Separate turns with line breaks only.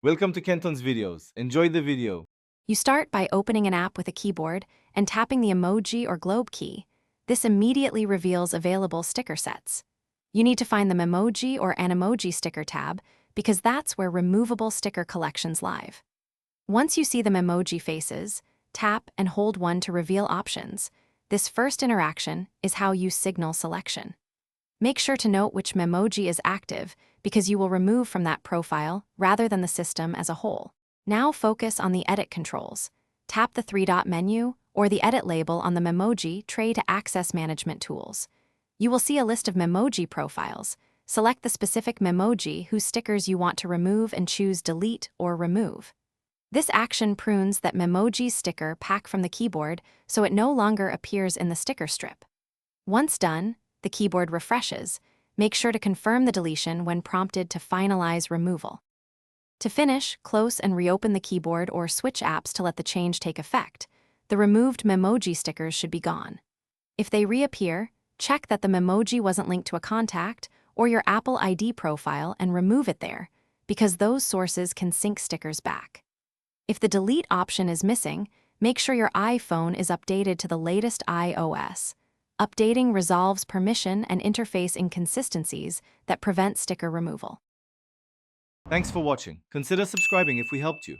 Welcome to Kenton's videos. Enjoy the video.
You start by opening an app with a keyboard and tapping the emoji or globe key. This immediately reveals available sticker sets. You need to find the Memoji or Animoji sticker tab because that's where removable sticker collections live. Once you see the Memoji faces, tap and hold one to reveal options. This first interaction is how you signal selection. Make sure to note which Memoji is active because you will remove from that profile rather than the system as a whole. Now focus on the edit controls. Tap the three-dot menu or the edit label on the Memoji tray to access management tools. You will see a list of Memoji profiles. Select the specific Memoji whose stickers you want to remove and choose Delete or Remove. This action prunes that Memoji sticker pack from the keyboard so it no longer appears in the sticker strip. Once done, the keyboard refreshes. Make sure to confirm the deletion when prompted to finalize removal. To finish, close and reopen the keyboard or switch apps to let the change take effect. The removed Memoji stickers should be gone. If they reappear, check that the Memoji wasn't linked to a contact or your Apple ID profile and remove it there, because those sources can sync stickers back. If the delete option is missing, make sure your iPhone is updated to the latest iOS. Updating resolves permission and interface inconsistencies that prevent sticker removal.
Thanks for watching. Consider subscribing if we helped you.